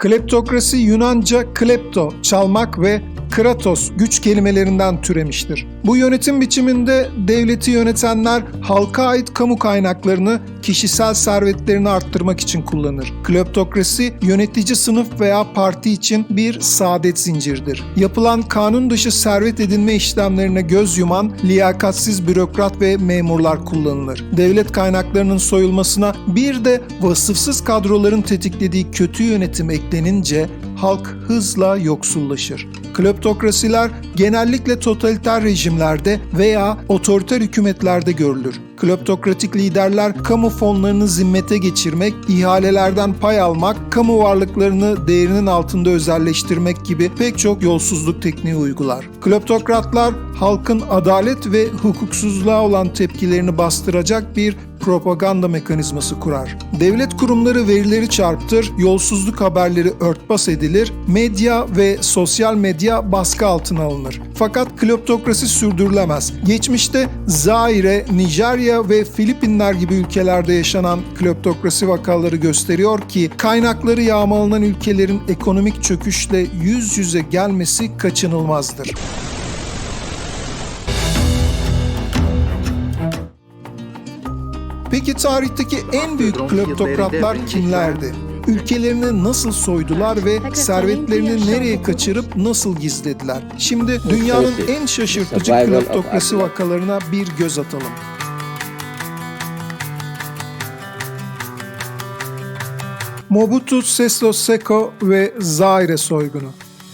Kleptokrasi Yunanca klepto, çalmak ve kratos, güç kelimelerinden türemiştir. Bu yönetim biçiminde devleti yönetenler halka ait kamu kaynaklarını kişisel servetlerini arttırmak için kullanır. Kleptokrasi, yönetici sınıf veya parti için bir saadet zinciridir. Yapılan kanun dışı servet edinme işlemlerine göz yuman, liyakatsiz bürokrat ve memurlar kullanılır. Devlet kaynaklarının soyulmasına bir de vasıfsız kadroların tetiklediği kötü yönetim eklenince halk hızla yoksullaşır. Kleptokrasiler genellikle totaliter rejimlerde veya otoriter hükümetlerde görülür. Kleptokratik liderler kamu fonlarını zimmete geçirmek, ihalelerden pay almak, kamu varlıklarını değerinin altında özelleştirmek gibi pek çok yolsuzluk tekniği uygular. Kleptokratlar halkın adalet ve hukuksuzluğa olan tepkilerini bastıracak bir propaganda mekanizması kurar. Devlet kurumları verileri çarpıtır, yolsuzluk haberleri örtbas edilir, medya ve sosyal medya baskı altına alınır. Fakat kleptokrasi sürdürülemez. Geçmişte Zaire, Nijerya ve Filipinler gibi ülkelerde yaşanan kleptokrasi vakaları gösteriyor ki kaynakları yağmalanan ülkelerin ekonomik çöküşle yüz yüze gelmesi kaçınılmazdır. Peki tarihteki en büyük kleptokratlar kimlerdi? Ülkelerini nasıl soydular ve servetlerini nereye kaçırıp nasıl gizlediler? Şimdi dünyanın en şaşırtıcı kleptokrasi vakalarına bir göz atalım. Mobutu Sese Seko ve Zaire soygunu.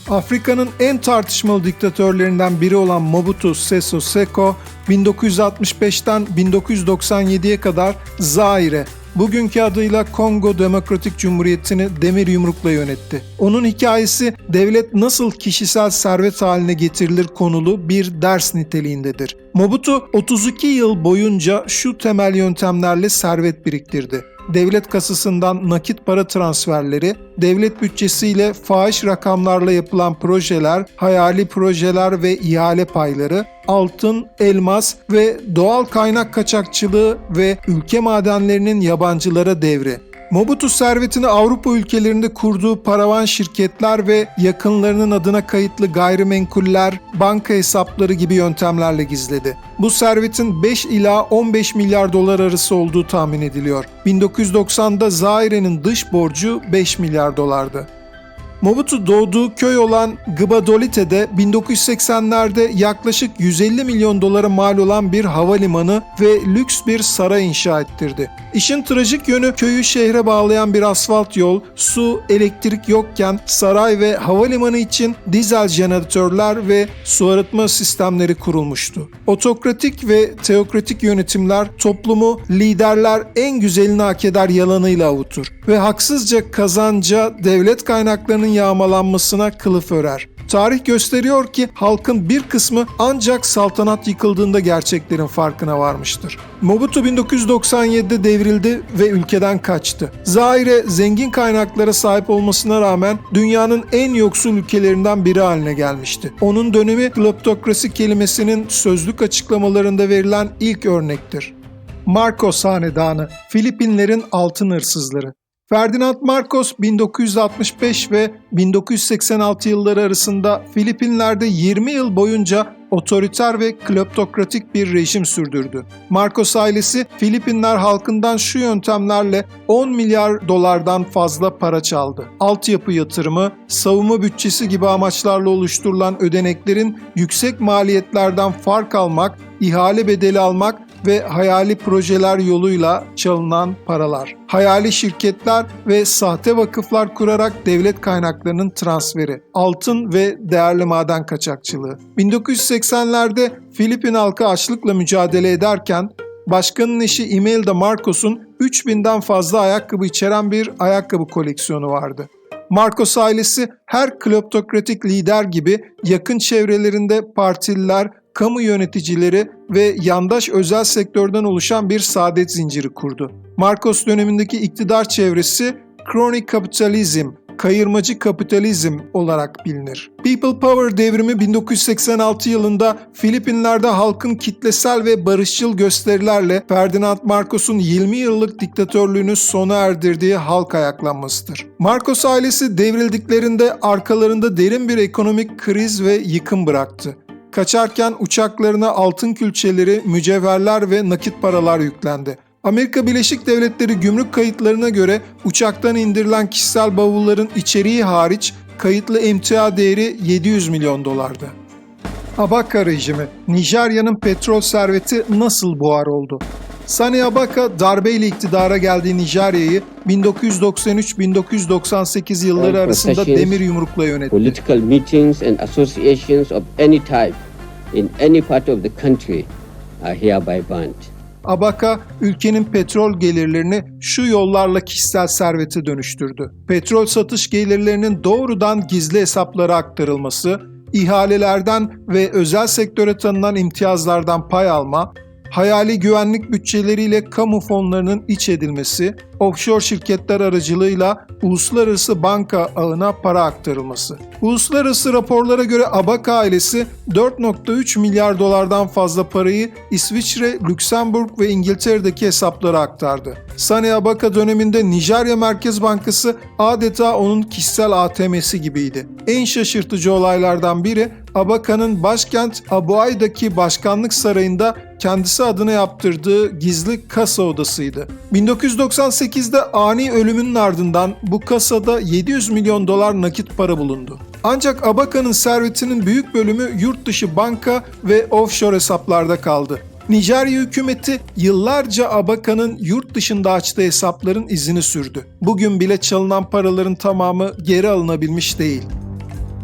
Afrika'nın en tartışmalı diktatörlerinden biri olan Mobutu Sese Seko, 1965'ten 1997'ye kadar Zaire, bugünkü adıyla Kongo Demokratik Cumhuriyeti'ni demir yumrukla yönetti. Onun hikayesi devlet nasıl kişisel servet haline getirilir konulu bir ders niteliğindedir. Mobutu 32 yıl boyunca şu temel yöntemlerle servet biriktirdi. Devlet kasasından nakit para transferleri, devlet bütçesiyle fahiş rakamlarla yapılan projeler, hayali projeler ve ihale payları, altın, elmas ve doğal kaynak kaçakçılığı ve ülke madenlerinin yabancılara devri. Mobutu servetini Avrupa ülkelerinde kurduğu paravan şirketler ve yakınlarının adına kayıtlı gayrimenkuller, banka hesapları gibi yöntemlerle gizledi. Bu servetin 5 ila 15 milyar dolar arası olduğu tahmin ediliyor. 1990'da Zaire'nin dış borcu 5 milyar dolardı. Mobutu doğduğu köy olan Gbadolite'de 1980'lerde yaklaşık 150 milyon dolara mal olan bir havalimanı ve lüks bir saray inşa ettirdi. İşin trajik yönü köyü şehre bağlayan bir asfalt yol, su, elektrik yokken saray ve havalimanı için dizel jeneratörler ve su arıtma sistemleri kurulmuştu. Otokratik ve teokratik yönetimler toplumu liderler en güzelini hak eder yalanıyla avutur ve haksızca kazanca devlet kaynaklarının yağmalanmasına kılıf örer. Tarih gösteriyor ki halkın bir kısmı ancak saltanat yıkıldığında gerçeklerin farkına varmıştır. Mobutu 1997'de devrildi ve ülkeden kaçtı. Zaire zengin kaynaklara sahip olmasına rağmen dünyanın en yoksul ülkelerinden biri haline gelmişti. Onun dönemi kleptokrasi kelimesinin sözlük açıklamalarında verilen ilk örnektir. Marcos Hanedanı, Filipinlerin altın hırsızları. Ferdinand Marcos 1965 ve 1986 yılları arasında Filipinler'de 20 yıl boyunca otoriter ve kleptokratik bir rejim sürdürdü. Marcos ailesi Filipinler halkından şu yöntemlerle 10 milyar dolardan fazla para çaldı. Altyapı yatırımı, savunma bütçesi gibi amaçlarla oluşturulan ödeneklerin yüksek maliyetlerden fark almak, ihale bedeli almak ve hayali projeler yoluyla çalınan paralar. Hayali şirketler ve sahte vakıflar kurarak devlet kaynaklarının transferi, altın ve değerli maden kaçakçılığı. 1980'lerde Filipin halkı açlıkla mücadele ederken başkanın eşi Imelda Marcos'un 3000'den fazla ayakkabı içeren bir ayakkabı koleksiyonu vardı. Marcos ailesi her kleptokratik lider gibi yakın çevrelerinde partililer, kamu yöneticileri ve yandaş özel sektörden oluşan bir saadet zinciri kurdu. Marcos dönemindeki iktidar çevresi kronik kapitalizm, kayırmacı kapitalizm olarak bilinir. People Power devrimi 1986 yılında Filipinler'de halkın kitlesel ve barışçıl gösterilerle Ferdinand Marcos'un 20 yıllık diktatörlüğünü sona erdirdiği halk ayaklanmasıdır. Marcos ailesi devrildiklerinde arkalarında derin bir ekonomik kriz ve yıkım bıraktı. Kaçarken uçaklarına altın külçeleri, mücevherler ve nakit paralar yüklendi. Amerika Birleşik Devletleri gümrük kayıtlarına göre uçaktan indirilen kişisel bavulların içeriği hariç kayıtlı emtia değeri 700 milyon dolardı. Abaka rejimi, Nijerya'nın petrol serveti nasıl buhar oldu? Sani Abaka darbeyle iktidara geldiği Nijerya'yı 1993-1998 yılları arasında demir yumrukla yönetti. Political meetings and associations of any type in any part of the country are hereby banned. Abaka, ülkenin petrol gelirlerini şu yollarla kişisel servete dönüştürdü. Petrol satış gelirlerinin doğrudan gizli hesaplara aktarılması, ihalelerden ve özel sektöre tanınan imtiyazlardan pay alma, hayali güvenlik bütçeleriyle kamu fonlarının iç edilmesi, offshore şirketler aracılığıyla uluslararası banka ağına para aktarılması. Uluslararası raporlara göre Abaka ailesi 4,3 milyar dolardan fazla parayı İsviçre, Lüksemburg ve İngiltere'deki hesaplara aktardı. Sani Abaka döneminde Nijerya Merkez Bankası adeta onun kişisel ATM'si gibiydi. En şaşırtıcı olaylardan biri Abaka'nın başkent Abuay'daki başkanlık sarayında kendisi adına yaptırdığı gizli kasa odasıydı. 1998'de ani ölümünün ardından bu kasada 700 milyon dolar nakit para bulundu. Ancak Abaka'nın servetinin büyük bölümü yurt dışı banka ve offshore hesaplarda kaldı. Nijerya hükümeti yıllarca Abaka'nın yurt dışında açtığı hesapların izini sürdü. Bugün bile çalınan paraların tamamı geri alınabilmiş değil.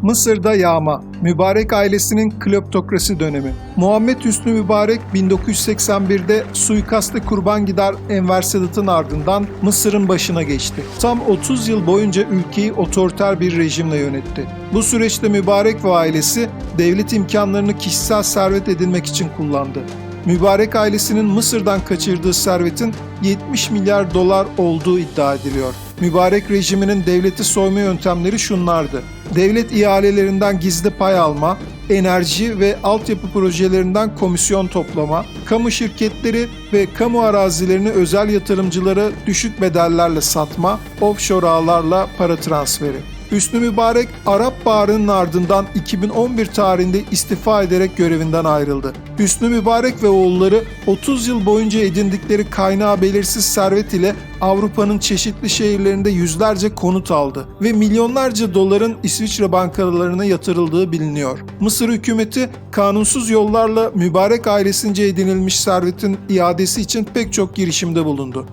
Mısır'da yağma, Mübarek ailesinin kleptokrasi dönemi. Muhammed Hüsnü Mübarek 1981'de suikaste kurban gider Enver Sedat'ın ardından Mısır'ın başına geçti. Tam 30 yıl boyunca ülkeyi otoriter bir rejimle yönetti. Bu süreçte Mübarek ve ailesi devlet imkanlarını kişisel servet edinmek için kullandı. Mübarek ailesinin Mısır'dan kaçırdığı servetin 70 milyar dolar olduğu iddia ediliyor. Mübarek rejiminin devleti soyma yöntemleri şunlardı: devlet ihalelerinden gizli pay alma, enerji ve altyapı projelerinden komisyon toplama, kamu şirketleri ve kamu arazilerini özel yatırımcılara düşük bedellerle satma, offshore ağlarla para transferi. Hüsnü Mübarek, Arap Baharı'nın ardından 2011 tarihinde istifa ederek görevinden ayrıldı. Hüsnü Mübarek ve oğulları 30 yıl boyunca edindikleri kaynağı belirsiz servet ile Avrupa'nın çeşitli şehirlerinde yüzlerce konut aldı ve milyonlarca doların İsviçre bankalarına yatırıldığı biliniyor. Mısır hükümeti kanunsuz yollarla Mübarek ailesince edinilmiş servetin iadesi için pek çok girişimde bulundu.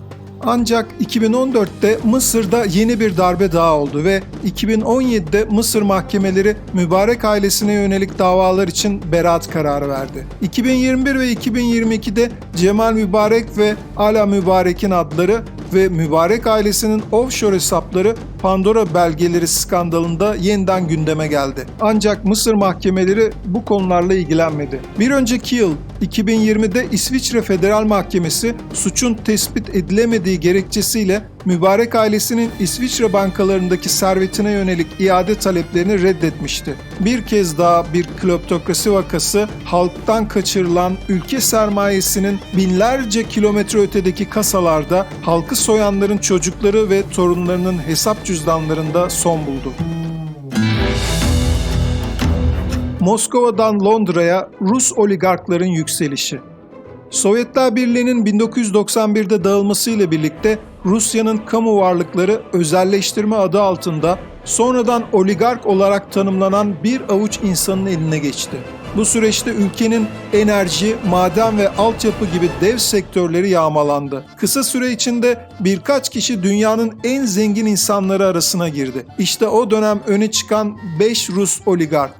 Ancak 2014'te Mısır'da yeni bir darbe daha oldu ve 2017'de Mısır mahkemeleri Mübarek ailesine yönelik davalar için beraat kararı verdi. 2021 ve 2022'de Cemal Mübarek ve Ala Mübarek'in adları ve Mübarek ailesinin offshore hesapları Pandora belgeleri skandalında yeniden gündeme geldi. Ancak Mısır mahkemeleri bu konularla ilgilenmedi. Bir önceki yıl 2020'de İsviçre Federal Mahkemesi suçun tespit edilemediği gerekçesiyle Mübarek ailesinin İsviçre bankalarındaki servetine yönelik iade taleplerini reddetmişti. Bir kez daha bir kleptokrasi vakası, halktan kaçırılan ülke sermayesinin binlerce kilometre ötedeki kasalarda halkı soyanların çocukları ve torunlarının hesap cüzdanlarında son buldu. Moskova'dan Londra'ya Rus oligarkların yükselişi. Sovyetler Birliği'nin 1991'de dağılmasıyla birlikte Rusya'nın kamu varlıkları özelleştirme adı altında sonradan oligark olarak tanımlanan bir avuç insanın eline geçti. Bu süreçte ülkenin enerji, maden ve altyapı gibi dev sektörleri yağmalandı. Kısa süre içinde birkaç kişi dünyanın en zengin insanları arasına girdi. İşte o dönem öne çıkan 5 Rus oligark.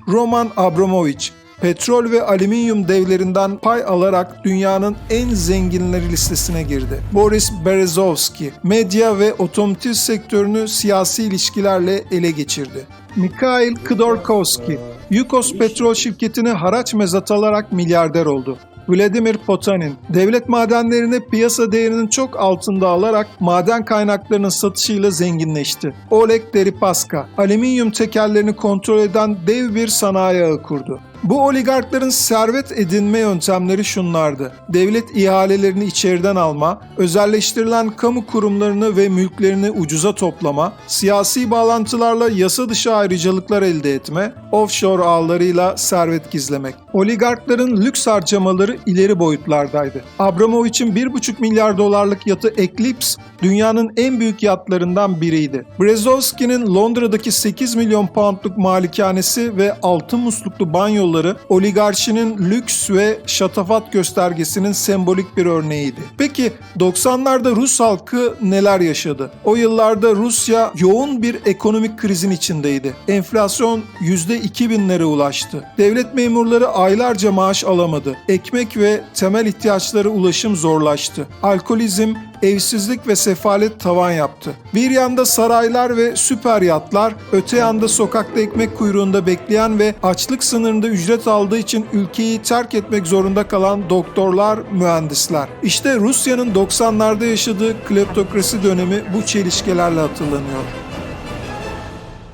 Roman Abramovich, petrol ve alüminyum devlerinden pay alarak dünyanın en zenginleri listesine girdi. Boris Berezovsky, medya ve otomotiv sektörünü siyasi ilişkilerle ele geçirdi. Mikhail Khodorkovsky, Yukos petrol şirketine haraç mezat alarak milyarder oldu. Vladimir Potanin, devlet madenlerini piyasa değerinin çok altında alarak maden kaynaklarının satışıyla zenginleşti. Oleg Deripaska, alüminyum tekerlerini kontrol eden dev bir sanayi ağı kurdu. Bu oligarkların servet edinme yöntemleri şunlardı: devlet ihalelerini içeriden alma, özelleştirilen kamu kurumlarını ve mülklerini ucuza toplama, siyasi bağlantılarla yasa dışı ayrıcalıklar elde etme, offshore ağlarıyla servet gizlemek. Oligarkların lüks harcamaları ileri boyutlardaydı. Abramovich'in 1,5 milyar dolarlık yatı Eclipse, dünyanın en büyük yatlarından biriydi. Berezovski'nin Londra'daki 8 milyon poundluk malikanesi ve altın musluklu banyoları, oligarşinin lüks ve şatafat göstergesinin sembolik bir örneğiydi. Peki 90'larda Rus halkı neler yaşadı? O yıllarda Rusya yoğun bir ekonomik krizin içindeydi. Enflasyon %2000'lere ulaştı. Devlet memurları aylarca maaş alamadı. Ekmek ve temel ihtiyaçlara ulaşım zorlaştı. Alkolizm, evsizlik ve sefalet tavan yaptı. Bir yanda saraylar ve süper yatlar, öte yanda sokakta ekmek kuyruğunda bekleyen ve açlık sınırında ücret aldığı için ülkeyi terk etmek zorunda kalan doktorlar, mühendisler. İşte Rusya'nın 90'larda yaşadığı kleptokrasi dönemi bu çelişkilerle hatırlanıyor.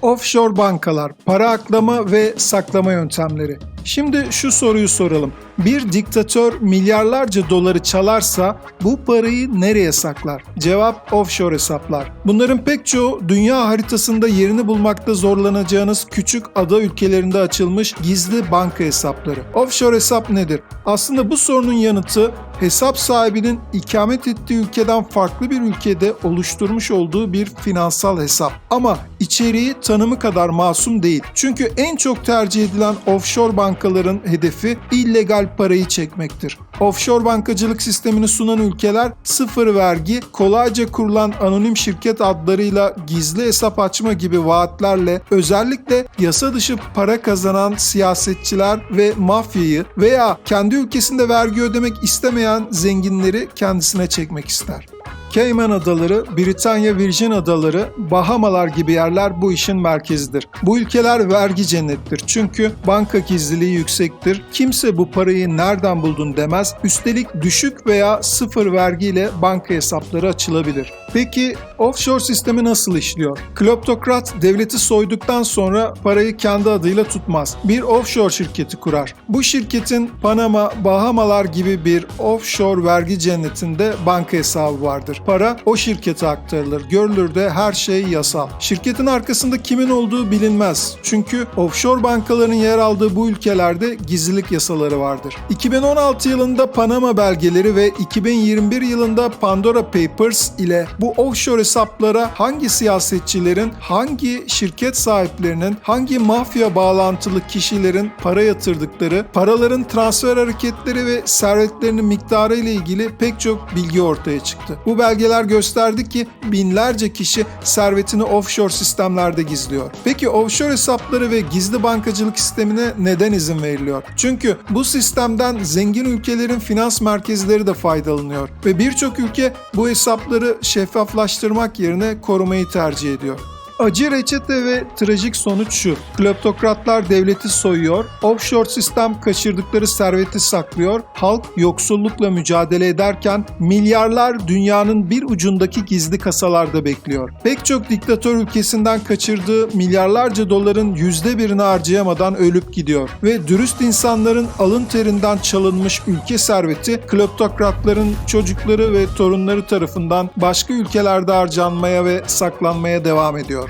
Offshore bankalar, para aklama ve saklama yöntemleri. Şimdi şu soruyu soralım. Bir diktatör milyarlarca doları çalarsa bu parayı nereye saklar? Cevap offshore hesaplar. Bunların pek çoğu dünya haritasında yerini bulmakta zorlanacağınız küçük ada ülkelerinde açılmış gizli banka hesapları. Offshore hesap nedir? Aslında bu sorunun yanıtı hesap sahibinin ikamet ettiği ülkeden farklı bir ülkede oluşturmuş olduğu bir finansal hesap. Ama içeriği tanımı kadar masum değil. Çünkü en çok tercih edilen offshore bankaların hedefi illegal parayı çekmektir. Offshore bankacılık sistemini sunan ülkeler sıfır vergi, kolayca kurulan anonim şirket adlarıyla gizli hesap açma gibi vaatlerle özellikle yasa dışı para kazanan siyasetçiler ve mafyayı veya kendi ülkesinde vergi ödemek istemeyen zenginleri kendisine çekmek ister. Cayman Adaları, Britanya Virgin Adaları, Bahamalar gibi yerler bu işin merkezidir. Bu ülkeler vergi cennettir çünkü banka gizliliği yüksektir. Kimse bu parayı nereden buldun demez. Üstelik düşük veya sıfır vergiyle banka hesapları açılabilir. Peki offshore sistemi nasıl işliyor? Kleptokrat devleti soyduktan sonra parayı kendi adıyla tutmaz. Bir offshore şirketi kurar. Bu şirketin Panama, Bahamalar gibi bir offshore vergi cennetinde banka hesabı vardır. Para o şirkete aktarılır. Görülürde her şey yasal. Şirketin arkasında kimin olduğu bilinmez. Çünkü offshore bankaların yer aldığı bu ülkelerde gizlilik yasaları vardır. 2016 yılında Panama belgeleri ve 2021 yılında Pandora Papers ile bu offshore hesaplara hangi siyasetçilerin, hangi şirket sahiplerinin, hangi mafya bağlantılı kişilerin para yatırdıkları, paraların transfer hareketleri ve servetlerinin miktarı ile ilgili pek çok bilgi ortaya çıktı. Bu belgeler gösterdi ki binlerce kişi servetini offshore sistemlerde gizliyor. Peki offshore hesapları ve gizli bankacılık sistemine neden izin veriliyor? Çünkü bu sistemden zengin ülkelerin finans merkezleri de faydalanıyor ve birçok ülke bu hesapları şeffaflaştırmak yerine korumayı tercih ediyor. Acı reçete ve trajik sonuç şu: kleptokratlar devleti soyuyor, offshore sistem kaçırdıkları serveti saklıyor, halk yoksullukla mücadele ederken milyarlar dünyanın bir ucundaki gizli kasalarda bekliyor. Pek çok diktatör ülkesinden kaçırdığı milyarlarca doların %1'ini harcayamadan ölüp gidiyor ve dürüst insanların alın terinden çalınmış ülke serveti kleptokratların çocukları ve torunları tarafından başka ülkelerde harcanmaya ve saklanmaya devam ediyor.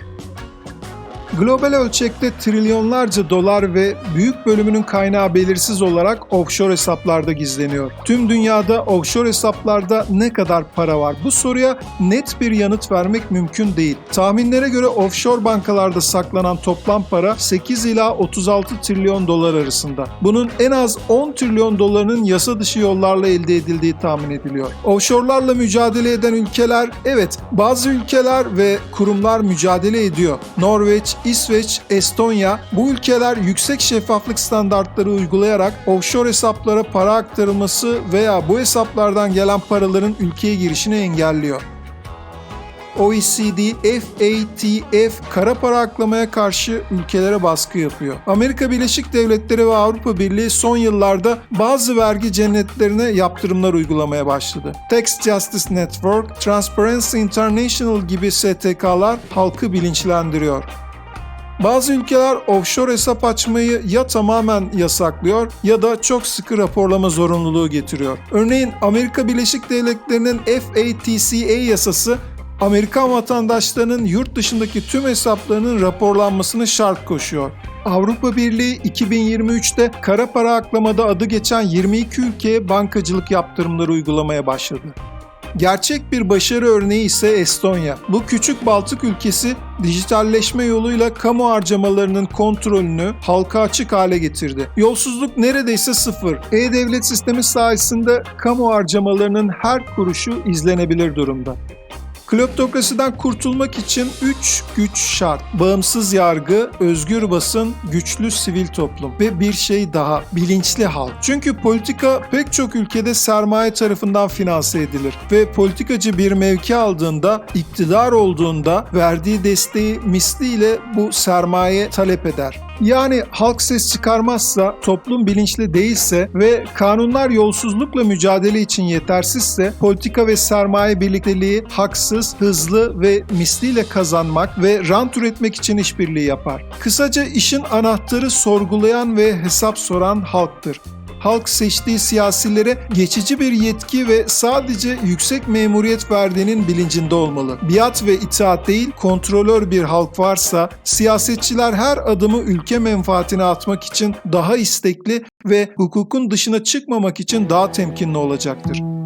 Global ölçekte trilyonlarca dolar ve büyük bölümünün kaynağı belirsiz olarak offshore hesaplarda gizleniyor. Tüm dünyada offshore hesaplarda ne kadar para var? Bu soruya net bir yanıt vermek mümkün değil. Tahminlere göre offshore bankalarda saklanan toplam para 8 ila 36 trilyon dolar arasında. Bunun en az 10 trilyon dolarının yasa dışı yollarla elde edildiği tahmin ediliyor. Offshore'larla mücadele eden ülkeler, evet, bazı ülkeler ve kurumlar mücadele ediyor. Norveç, İsveç, Estonya, bu ülkeler yüksek şeffaflık standartları uygulayarak offshore hesaplara para aktarılması veya bu hesaplardan gelen paraların ülkeye girişini engelliyor. OECD, FATF kara para aklamaya karşı ülkelere baskı yapıyor. Amerika Birleşik Devletleri ve Avrupa Birliği son yıllarda bazı vergi cennetlerine yaptırımlar uygulamaya başladı. Tax Justice Network, Transparency International gibi STK'lar halkı bilinçlendiriyor. Bazı ülkeler offshore hesap açmayı ya tamamen yasaklıyor ya da çok sıkı raporlama zorunluluğu getiriyor. Örneğin Amerika Birleşik Devletleri'nin FATCA yasası Amerikan vatandaşlarının yurt dışındaki tüm hesaplarının raporlanmasını şart koşuyor. Avrupa Birliği 2023'te kara para aklamada adı geçen 22 ülkeye bankacılık yaptırımları uygulamaya başladı. Gerçek bir başarı örneği ise Estonya. Bu küçük Baltık ülkesi dijitalleşme yoluyla kamu harcamalarının kontrolünü halka açık hale getirdi. Yolsuzluk neredeyse sıfır. E-Devlet sistemi sayesinde kamu harcamalarının her kuruşu izlenebilir durumda. Kleptokrasiden kurtulmak için 3 güç şart. Bağımsız yargı, özgür basın, güçlü sivil toplum ve bir şey daha, bilinçli halk. Çünkü politika pek çok ülkede sermaye tarafından finanse edilir ve politikacı bir mevki aldığında, iktidar olduğunda verdiği desteği misliyle bu sermaye talep eder. Yani halk ses çıkarmazsa, toplum bilinçli değilse ve kanunlar yolsuzlukla mücadele için yetersizse, politika ve sermaye birlikteliği haksız, hızlı ve misliyle kazanmak ve rant üretmek için işbirliği yapar. Kısaca işin anahtarı sorgulayan ve hesap soran halktır. Halk seçtiği siyasilere geçici bir yetki ve sadece yüksek memuriyet verdiğinin bilincinde olmalı. Biat ve itaat değil, kontrolör bir halk varsa, siyasetçiler her adımı ülke menfaatine atmak için daha istekli ve hukukun dışına çıkmamak için daha temkinli olacaktır.